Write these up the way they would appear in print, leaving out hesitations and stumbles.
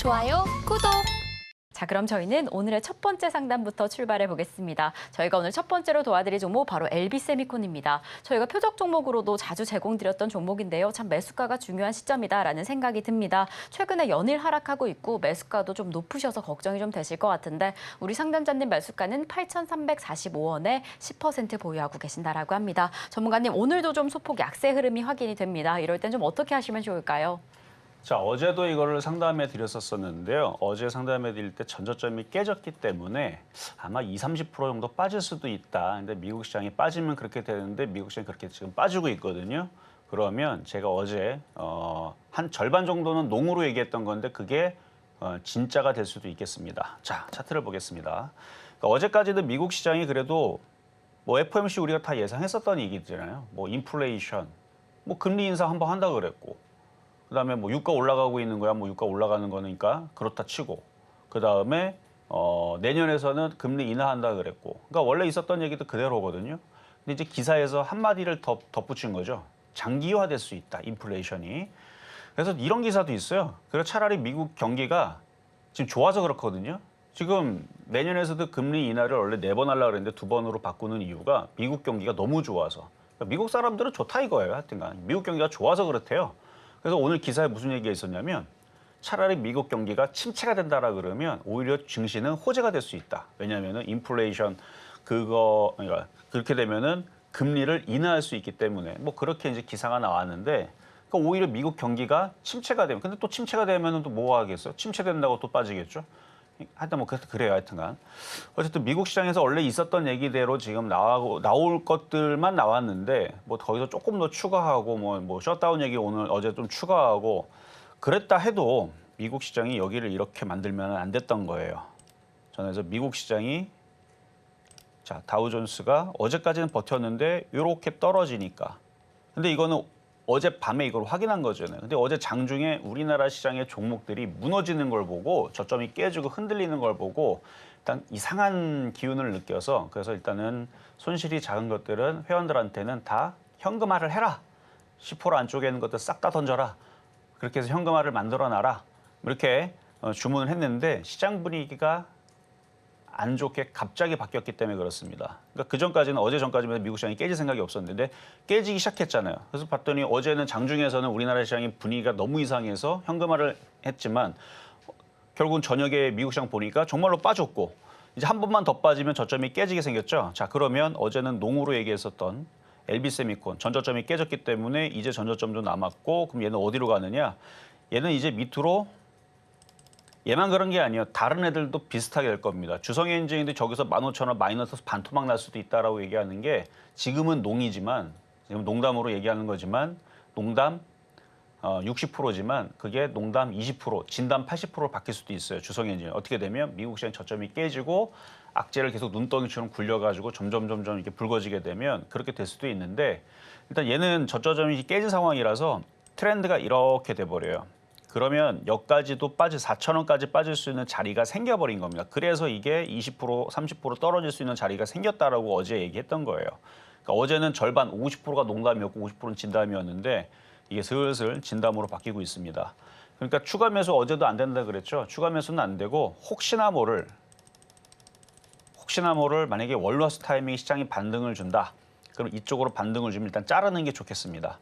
좋아요, 구독! 자, 그럼 저희는 오늘의 첫 번째 상담부터 출발해 보겠습니다. 저희가 오늘 첫 번째로 도와드릴 종목 바로 LB세미콘입니다. 저희가 표적 종목으로도 자주 제공드렸던 종목인데요. 참 매수가가 중요한 시점이다라는 생각이 듭니다. 최근에 연일 하락하고 있고 매수가도 좀 높으셔서 걱정이 좀 되실 것 같은데 우리 상담자님 매수가는 8,345원에 10% 보유하고 계신다라고 합니다. 전문가님, 오늘도 좀 소폭 약세 흐름이 확인이 됩니다. 이럴 땐 좀 어떻게 하시면 좋을까요? 자, 어제도 이거를 상담해 드렸었는데요. 어제 상담해 드릴 때 전저점이 깨졌기 때문에 아마 20, 30% 정도 빠질 수도 있다. 근데 미국 시장이 빠지면 그렇게 되는데 미국 시장이 그렇게 지금 빠지고 있거든요. 그러면 제가 어제 한 절반 정도는 농으로 얘기했던 건데 그게 진짜가 될 수도 있겠습니다. 자, 차트를 보겠습니다. 그러니까 어제까지도 미국 시장이 그래도 뭐 FOMC 우리가 다 예상했었던 얘기잖아요. 뭐 인플레이션, 뭐 금리 인상 한번 한다 그랬고. 그다음에 뭐 유가 올라가고 있는 거야, 뭐 유가 올라가는 거니까 그렇다 치고, 그다음에 내년에서는 금리 인하한다 그랬고, 그러니까 원래 있었던 얘기도 그대로거든요. 근데 이제 기사에서 한 마디를 덧붙인 거죠. 장기화될 수 있다, 인플레이션이. 그래서 이런 기사도 있어요. 그래서 차라리 미국 경기가 지금 좋아서 그렇거든요. 지금 내년에서도 금리 인하를 원래 4번 하려고 그랬는데 2번으로 바꾸는 이유가 미국 경기가 너무 좋아서. 그러니까 미국 사람들은 좋다 이거예요. 하여튼간 미국 경기가 좋아서 그렇대요. 그래서 오늘 기사에 무슨 얘기가 있었냐면 차라리 미국 경기가 침체가 된다라 그러면 오히려 증시는 호재가 될 수 있다. 왜냐하면은 인플레이션 그러니까 그렇게 되면은 금리를 인하할 수 있기 때문에 뭐 그렇게 이제 기사가 나왔는데 그러니까 오히려 미국 경기가 침체가 되면 근데 또 침체가 되면은 또 뭐 하겠어? 침체된다고 또 빠지겠죠? 하여튼 뭐 그래요. 하여튼간 어쨌든 미국 시장에서 원래 있었던 얘기대로 지금 나올 것들만 나왔는데 뭐 거기서 조금 더 추가하고 뭐 셧다운 얘기 오늘 어제 좀 추가하고 그랬다 해도 미국 시장이 여기를 이렇게 만들면 안 됐던 거예요. 저는 그래서 미국 시장이 자 다우존스가 어제까지는 버텼는데 이렇게 떨어지니까 근데 이거는 어젯밤에 이걸 확인한 거잖아요. 근데 어제 장중에 우리나라 시장의 종목들이 무너지는 걸 보고 저점이 깨지고 흔들리는 걸 보고 일단 이상한 기운을 느껴서 그래서 일단은 손실이 작은 것들은 회원들한테는 다 현금화를 해라. 10% 안쪽에 있는 것들 싹 다 던져라. 그렇게 해서 현금화를 만들어놔라. 이렇게 주문을 했는데 시장 분위기가 안 좋게 갑자기 바뀌었기 때문에 그렇습니다. 그러니까 그 전까지는 어제 전까지만 미국 시장이 깨질 생각이 없었는데 깨지기 시작했잖아요. 그래서 봤더니 어제는 장중에서는 우리나라 시장의 분위기가 너무 이상해서 현금화를 했지만 결국은 저녁에 미국 시장 보니까 정말로 빠졌고 이제 한 번만 더 빠지면 저점이 깨지게 생겼죠. 자 그러면 어제는 농으로 얘기했었던 LB세미콘 전저점이 깨졌기 때문에 이제 전저점도 남았고 그럼 얘는 어디로 가느냐? 얘는 이제 밑으로 얘만 그런 게 아니에요. 다른 애들도 비슷하게 될 겁니다. 주성엔진인데 저기서 15,000원 마이너스 반토막 날 수도 있다라고 얘기하는 게 지금은 농이지만 지금 농담으로 얘기하는 거지만 농담 60%지만 그게 농담 20%, 진담 80%로 바뀔 수도 있어요. 주성엔진 어떻게 되면 미국 시장 저점이 깨지고 악재를 계속 눈덩이처럼 굴려가지고 점점 이렇게 붉어지게 되면 그렇게 될 수도 있는데 일단 얘는 저점이 깨진 상황이라서 트렌드가 이렇게 돼버려요. 그러면 여기까지도 4,000원까지 빠질 수 있는 자리가 생겨버린 겁니다. 그래서 이게 20%, 30% 떨어질 수 있는 자리가 생겼다라고 어제 얘기했던 거예요. 그러니까 어제는 절반 50%가 농담이었고 50%는 진담이었는데 이게 슬슬 진담으로 바뀌고 있습니다. 그러니까 추가 매수 어제도 안 된다 그랬죠. 추가 매수는 안 되고 혹시나 모를 만약에 월화수 타이밍 시장이 반등을 준다. 그럼 이쪽으로 반등을 주면 일단 자르는 게 좋겠습니다.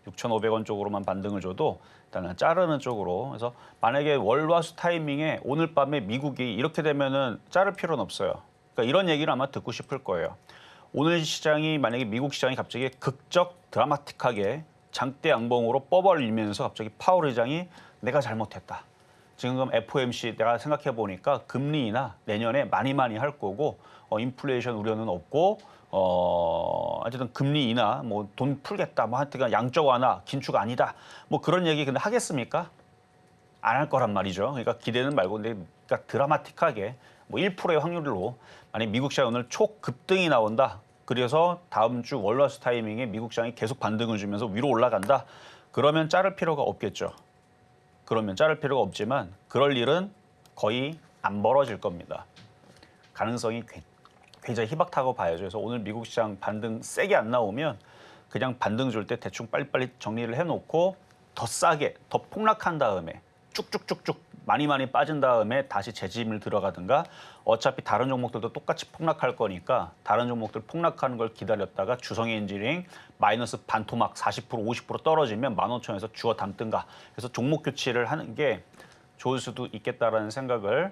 6,500원 쪽으로만 반등을 줘도 일단은 자르는 쪽으로. 그래서 만약에 월화수 타이밍에 오늘 밤에 미국이 이렇게 되면은 자를 필요는 없어요. 그러니까 이런 얘기를 아마 듣고 싶을 거예요. 오늘 시장이 만약에 미국 시장이 갑자기 극적 드라마틱하게 장대 양봉으로 뻗어올리면서 갑자기 파월 의장이 내가 잘못했다. 지금 FOMC 내가 생각해 보니까 금리 인하 내년에 많이 할 거고 인플레이션 우려는 없고 어쨌든 금리 인하, 뭐 돈 풀겠다, 뭐 하여튼 양적 완화, 긴축 아니다, 뭐 그런 얘기 근데 하겠습니까? 안 할 거란 말이죠. 그러니까 기대는 말고, 근데 그러니까 드라마틱하게 뭐 1%의 확률로 만약 미국 시장 오늘 초급등이 나온다. 그래서 다음 주 월화수 타이밍에 미국 시장이 계속 반등을 주면서 위로 올라간다. 그러면 자를 필요가 없겠죠. 그러면 자를 필요가 없지만 그럴 일은 거의 안 벌어질 겁니다. 가능성이 굉장히 희박하다고 봐야죠. 그래서 오늘 미국 시장 반등 세게 안 나오면 그냥 반등 줄 때 대충 빨리빨리 정리를 해놓고 더 싸게, 더 폭락한 다음에 쭉쭉쭉쭉 많이 빠진 다음에 다시 재짐을 들어가든가 어차피 다른 종목들도 똑같이 폭락할 거니까 다른 종목들 폭락하는 걸 기다렸다가 주성의 엔지니어링 마이너스 반토막 40% 50% 떨어지면 15,000원에서 주워 담든가 그래서 종목 교체를 하는 게 좋을 수도 있겠다라는 생각을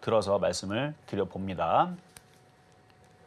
들어서 말씀을 드려봅니다.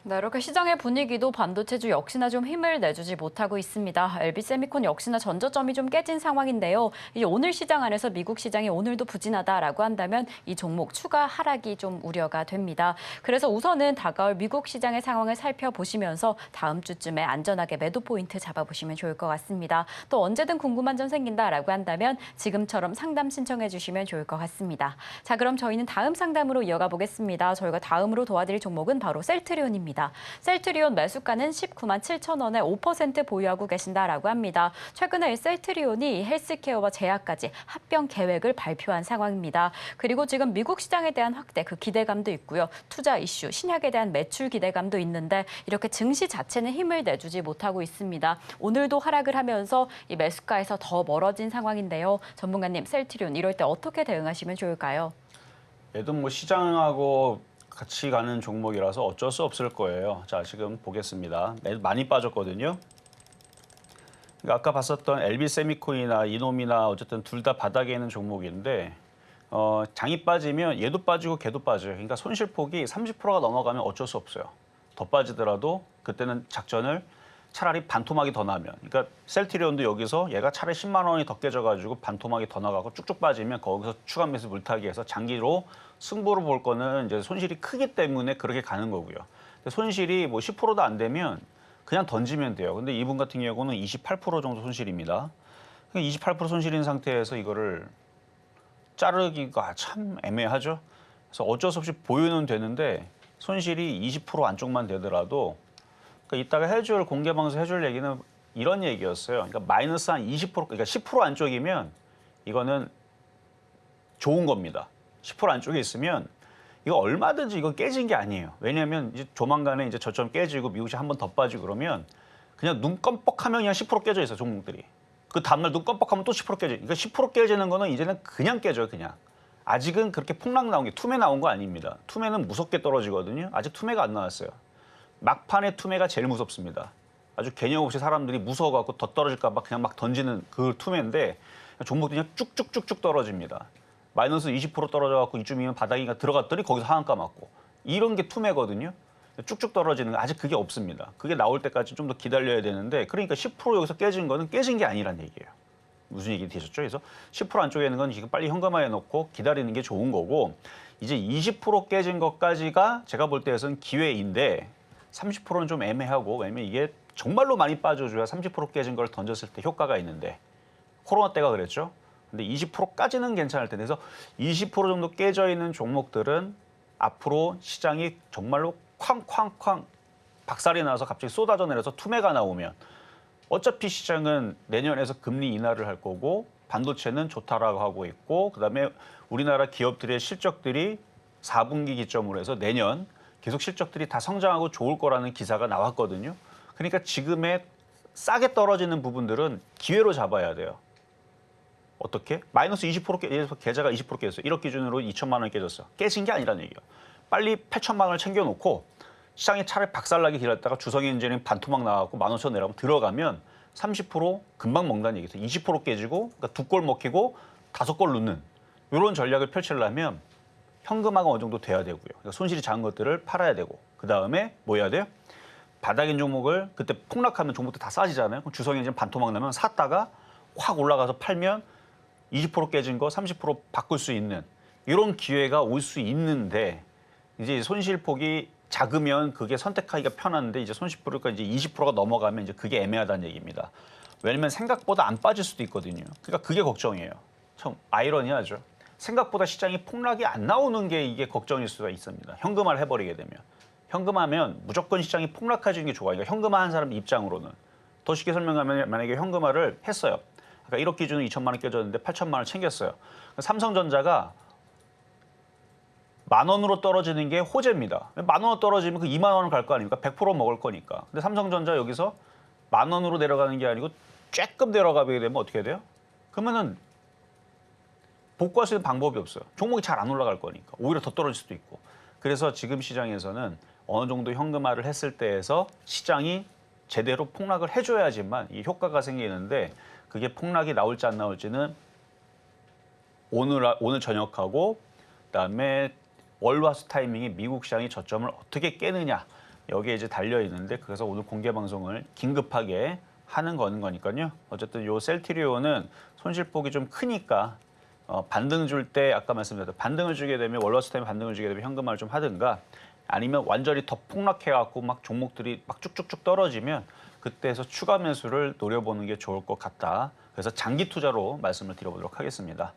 네, 이렇게 시장의 분위기도 반도체주 역시나 좀 힘을 내주지 못하고 있습니다. LB세미콘 역시나 전저점이 좀 깨진 상황인데요. 이제 오늘 시장 안에서 미국 시장이 오늘도 부진하다라고 한다면 이 종목 추가 하락이 좀 우려가 됩니다. 그래서 우선은 다가올 미국 시장의 상황을 살펴보시면서 다음 주쯤에 안전하게 매도 포인트 잡아보시면 좋을 것 같습니다. 또 언제든 궁금한 점 생긴다라고 한다면 지금처럼 상담 신청해 주시면 좋을 것 같습니다. 자, 그럼 저희는 다음 상담으로 이어가 보겠습니다. 저희가 다음으로 도와드릴 종목은 바로 셀트리온입니다. 셀트리온 매수가는 19만 7천 원에 5% 보유하고 계신다라고 합니다. 최근에 이 셀트리온이 헬스케어와 제약까지 합병 계획을 발표한 상황입니다. 그리고 지금 미국 시장에 대한 확대, 그 기대감도 있고요. 투자 이슈, 신약에 대한 매출 기대감도 있는데 이렇게 증시 자체는 힘을 내주지 못하고 있습니다. 오늘도 하락을 하면서 이 매수가에서 더 멀어진 상황인데요. 전문가님, 셀트리온 이럴 때 어떻게 대응하시면 좋을까요? 얘도 뭐 시장하고 같이 가는 종목이라서 어쩔 수 없을 거예요. 자, 지금 보겠습니다. 많이 빠졌거든요. 그러니까 아까 봤었던 LB세미콘이나 이놈이나 어쨌든 둘 다 바닥에 있는 종목인데 장이 빠지면 얘도 빠지고 걔도 빠져요. 그러니까 손실폭이 30%가 넘어가면 어쩔 수 없어요. 더 빠지더라도 그때는 작전을 차라리 반토막이 더 나면 그러니까 셀트리온도 여기서 얘가 차라리 10만 원이 더 깨져가지고 반토막이 더 나가고 쭉쭉 빠지면 거기서 추가 매수 물타기 해서 장기로 승부를 볼 거는 이제 손실이 크기 때문에 그렇게 가는 거고요. 근데 손실이 뭐 10%도 안 되면 그냥 던지면 돼요. 근데 이분 같은 경우는 28% 정도 손실입니다. 28% 손실인 상태에서 이거를 자르기가 참 애매하죠. 그래서 어쩔 수 없이 보유는 되는데 손실이 20% 안쪽만 되더라도 그러니까 이따가 해줄 공개 방송 해줄 얘기는 이런 얘기였어요. 그러니까 마이너스 한 20% 그러니까 10% 안쪽이면 이거는 좋은 겁니다. 10% 안쪽에 있으면 이거 얼마든지 이건 깨진 게 아니에요. 왜냐하면 이제 조만간에 이제 저점 깨지고 미국시 한 번 더 빠지고 그러면 그냥 눈 껌뻑하면 그냥 10% 깨져 있어 종목들이. 그 다음날 눈 껌뻑하면 또 10% 깨져. 그러니까 10% 깨지는 거는 이제는 그냥 깨져요, 그냥. 아직은 그렇게 폭락 나온 게 투매 나온 거 아닙니다. 투매는 무섭게 떨어지거든요. 아직 투매가 안 나왔어요. 막판에 투매가 제일 무섭습니다. 아주 개념 없이 사람들이 무서워갖고 더 떨어질까 봐 그냥 막 던지는 그 투매인데 종목들이 그냥 쭉쭉쭉쭉 떨어집니다. 마이너스 20% 떨어져갖고 이쯤이면 바닥이가 들어갔더니 거기서 하한가 맞고 이런 게 투매거든요. 쭉쭉 떨어지는 거 아직 그게 없습니다. 그게 나올 때까지 좀 더 기다려야 되는데 그러니까 10% 여기서 깨진 거는 깨진 게 아니란 얘기예요. 무슨 얘기 되셨죠? 그래서 10% 안쪽에 있는 건 지금 빨리 현금화해 놓고 기다리는 게 좋은 거고 이제 20% 깨진 것까지가 제가 볼 때에서는 기회인데 30%는 좀 애매하고 왜냐면 이게 정말로 많이 빠져줘야 30% 깨진 걸 던졌을 때 효과가 있는데 코로나 때가 그랬죠. 근데 20%까지는 괜찮을 텐데 그래서 20% 정도 깨져 있는 종목들은 앞으로 시장이 정말로 쾅쾅쾅 박살이 나서 갑자기 쏟아져 내려서 투매가 나오면 어차피 시장은 내년에서 금리 인하를 할 거고 반도체는 좋다라고 하고 있고 그다음에 우리나라 기업들의 실적들이 4분기 기점으로 해서 내년 계속 실적들이 다 성장하고 좋을 거라는 기사가 나왔거든요. 그러니까 지금의 싸게 떨어지는 부분들은 기회로 잡아야 돼요. 어떻게? 마이너스 20% 예를 들어서 계좌가 20% 깨졌어요. 1억 기준으로 2천만 원이 깨졌어. 깨진 게 아니라는 얘기예요. 빨리 8천만 원을 챙겨놓고 시장이 차라리 박살나게 기다렸다가 주성엔지니어링 반토막 나가고 15,000원 내려가면 들어가면 30% 금방 먹는다는 얘기죠. 20% 깨지고 그러니까 2골 먹히고 5골 넣는 이런 전략을 펼치려면 현금화가 어느 정도 돼야 되고요. 그러니까 손실이 작은 것들을 팔아야 되고 그다음에 뭐 해야 돼요? 바닥인 종목을 그때 폭락하면 종목들 다 싸지잖아요. 그럼 주성엔지니어링 반토막 나면 샀다가 확 올라가서 팔면 20% 깨진 거 30% 바꿀 수 있는 이런 기회가 올 수 있는데 이제 손실폭이 작으면 그게 선택하기가 편한데 이제 손실폭이 이제 20%가 넘어가면 이제 그게 애매하다는 얘기입니다. 왜냐면 생각보다 안 빠질 수도 있거든요. 그러니까 그게 걱정이에요. 참 아이러니하죠. 생각보다 시장이 폭락이 안 나오는 게 이게 걱정일 수가 있습니다. 현금화를 해버리게 되면. 현금화하면 무조건 시장이 폭락해지는 게 좋아요. 그러니까 현금화한 사람 입장으로는. 더 쉽게 설명하면 만약에 현금화를 했어요. 그러니까 1억 기준으로 2천만 원 깨졌는데 8천만 원을 챙겼어요. 삼성전자가 10,000원으로 떨어지는 게 호재입니다. 10,000원 떨어지면 그 2만 원을 갈 거 아닙니까? 100% 먹을 거니까. 근데 삼성전자 여기서 10,000원으로 내려가는 게 아니고 조금 내려가게 되면 어떻게 돼요? 그러면은 복구할 수 있는 방법이 없어요. 종목이 잘 안 올라갈 거니까. 오히려 더 떨어질 수도 있고. 그래서 지금 시장에서는 어느 정도 현금화를 했을 때에서 시장이 제대로 폭락을 해줘야지만 이 효과가 생기는데 그게 폭락이 나올지 안 나올지는 오늘 저녁하고 그다음에 월화수 타이밍에 미국 시장이 저점을 어떻게 깨느냐 여기에 이제 달려 있는데 그래서 오늘 공개 방송을 긴급하게 하는 거니까요. 어쨌든 요 셀트리온은 손실폭이 좀 크니까 반등 줄 때 아까 말씀드렸던 반등을 주게 되면 월화수 타이밍 반등을 주게 되면 현금화를 좀 하든가 아니면 완전히 더 폭락해갖고 막 종목들이 막 쭉쭉쭉 떨어지면 그때에서 추가 매수를 노려보는 게 좋을 것 같다. 그래서 장기 투자로 말씀을 드려보도록 하겠습니다.